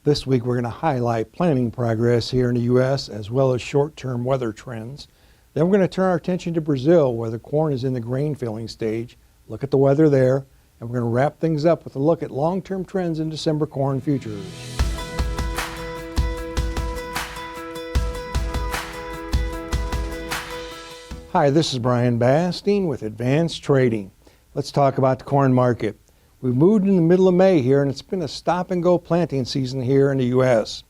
This week we're going to highlight planting progress here in the U.S. as well as short-term weather trends. Then we're going to turn our attention to Brazil, where the corn is in the grain filling stage. Look at the weather there, and we're going to wrap things up with a look at long-term trends in December corn futures. Hi, this is Brian Basting with Advanced Trading. Let's talk about the corn market. We've moved in the middle of May here, and it's been a stop-and-go planting season here in the U.S.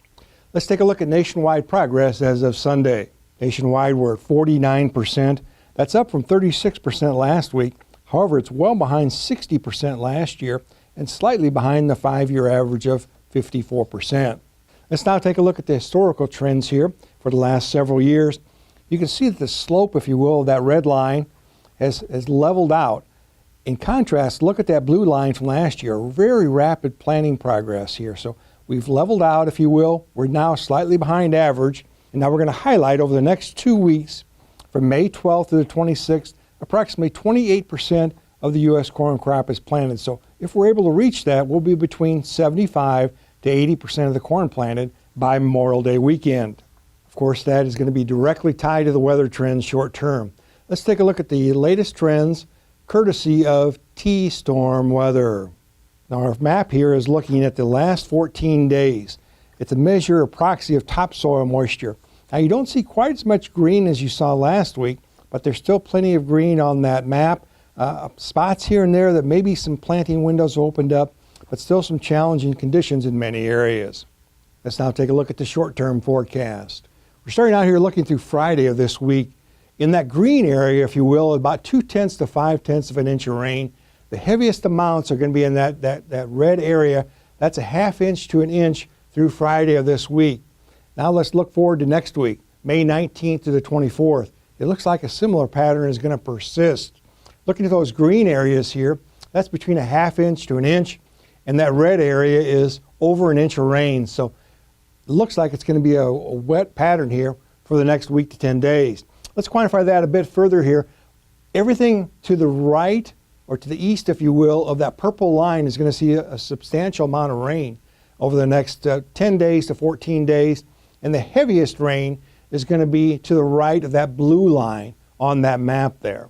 Let's take a look at nationwide progress as of Sunday. Nationwide, we're at 49%. That's up from 36% last week. However, it's well behind 60% last year and slightly behind the 5-year average of 54%. Let's now take a look at the historical trends here for the last several years. You can see that the slope, if you will, of that red line has leveled out. In contrast, look at that blue line from last year, very rapid planting progress here. So we've leveled out, if you will. We're now slightly behind average. And now we're going to highlight over the next 2 weeks, from May 12th to the 26th, approximately 28% of the U.S. corn crop is planted. So if we're able to reach that, we'll be between 75 to 80% of the corn planted by Memorial Day weekend. Of course, that is going to be directly tied to the weather trends short term. Let's take a look at the latest trends courtesy of T-storm weather. Now our map here is looking at the last 14 days. It's a measure or proxy of topsoil moisture. Now you don't see quite as much green as you saw last week, but there's still plenty of green on that map. Spots here and there that maybe some planting windows opened up, but still some challenging conditions in many areas. Let's now take a look at the short-term forecast. We're starting out here looking through Friday of this week. In that green area, if you will, about 0.2 to 0.5 of an inch of rain. The heaviest amounts are going to be in that red area. That's a 1/2 inch to an inch through Friday of this week. Now let's look forward to next week, May 19th to the 24th. It looks like a similar pattern is going to persist. Looking at those green areas here, that's between a 1/2 inch to an inch, and that red area is over an inch of rain. So it looks like it's going to be a wet pattern here for the next week to 10 days. Let's quantify that a bit further here. Everything to the right or to the east, if you will, of that purple line is going to see a substantial amount of rain over the next 10 days to 14 days. And the heaviest rain is going to be to the right of that blue line on that map there.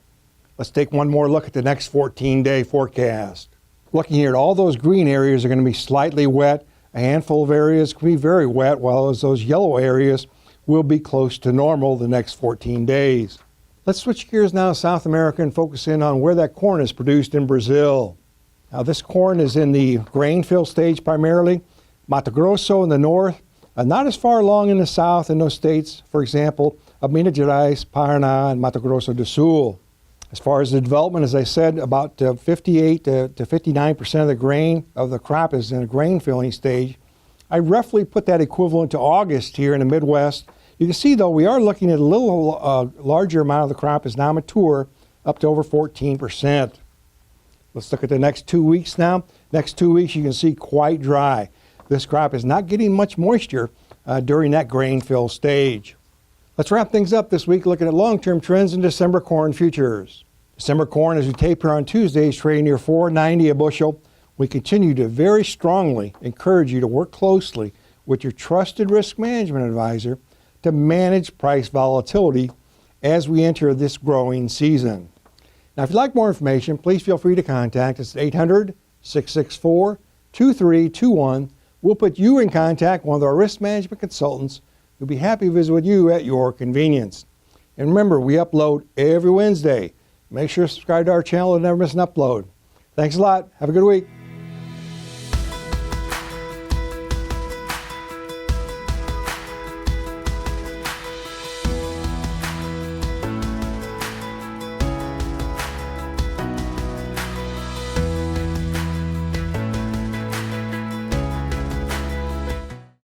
Let's take one more look at the next 14-day forecast. Looking here at all those green areas are going to be slightly wet. A handful of areas can be very wet, while those yellow areas will be close to normal the next 14 days. Let's switch gears now to South America and focus in on where that corn is produced in Brazil. Now this corn is in the grain fill stage primarily. Mato Grosso in the north, not as far along in the south in those states, for example, of Minas Gerais, Paraná, and Mato Grosso do Sul. As far as the development, as I said, about 58 to 59% of the grain of the crop is in a grain filling stage. I roughly put that equivalent to August here in the Midwest. You can see, though, we are looking at a little larger amount of the crop is now mature, up to over 14%. Let's look at the next 2 weeks now. Next 2 weeks, you can see quite dry. This crop is not getting much moisture during that grain fill stage. Let's wrap things up this week looking at long-term trends in December corn futures. December corn, as we tape here on Tuesday, is trading near $4.90 a bushel. We continue to very strongly encourage you to work closely with your trusted risk management advisor to manage price volatility as we enter this growing season. Now, if you'd like more information, please feel free to contact us at 800-664-2321. We'll put you in contact with one of our risk management consultants who'll be happy to visit with you at your convenience. And remember, we upload every Wednesday. Make sure to subscribe to our channel to never miss an upload. Thanks a lot. Have a good week.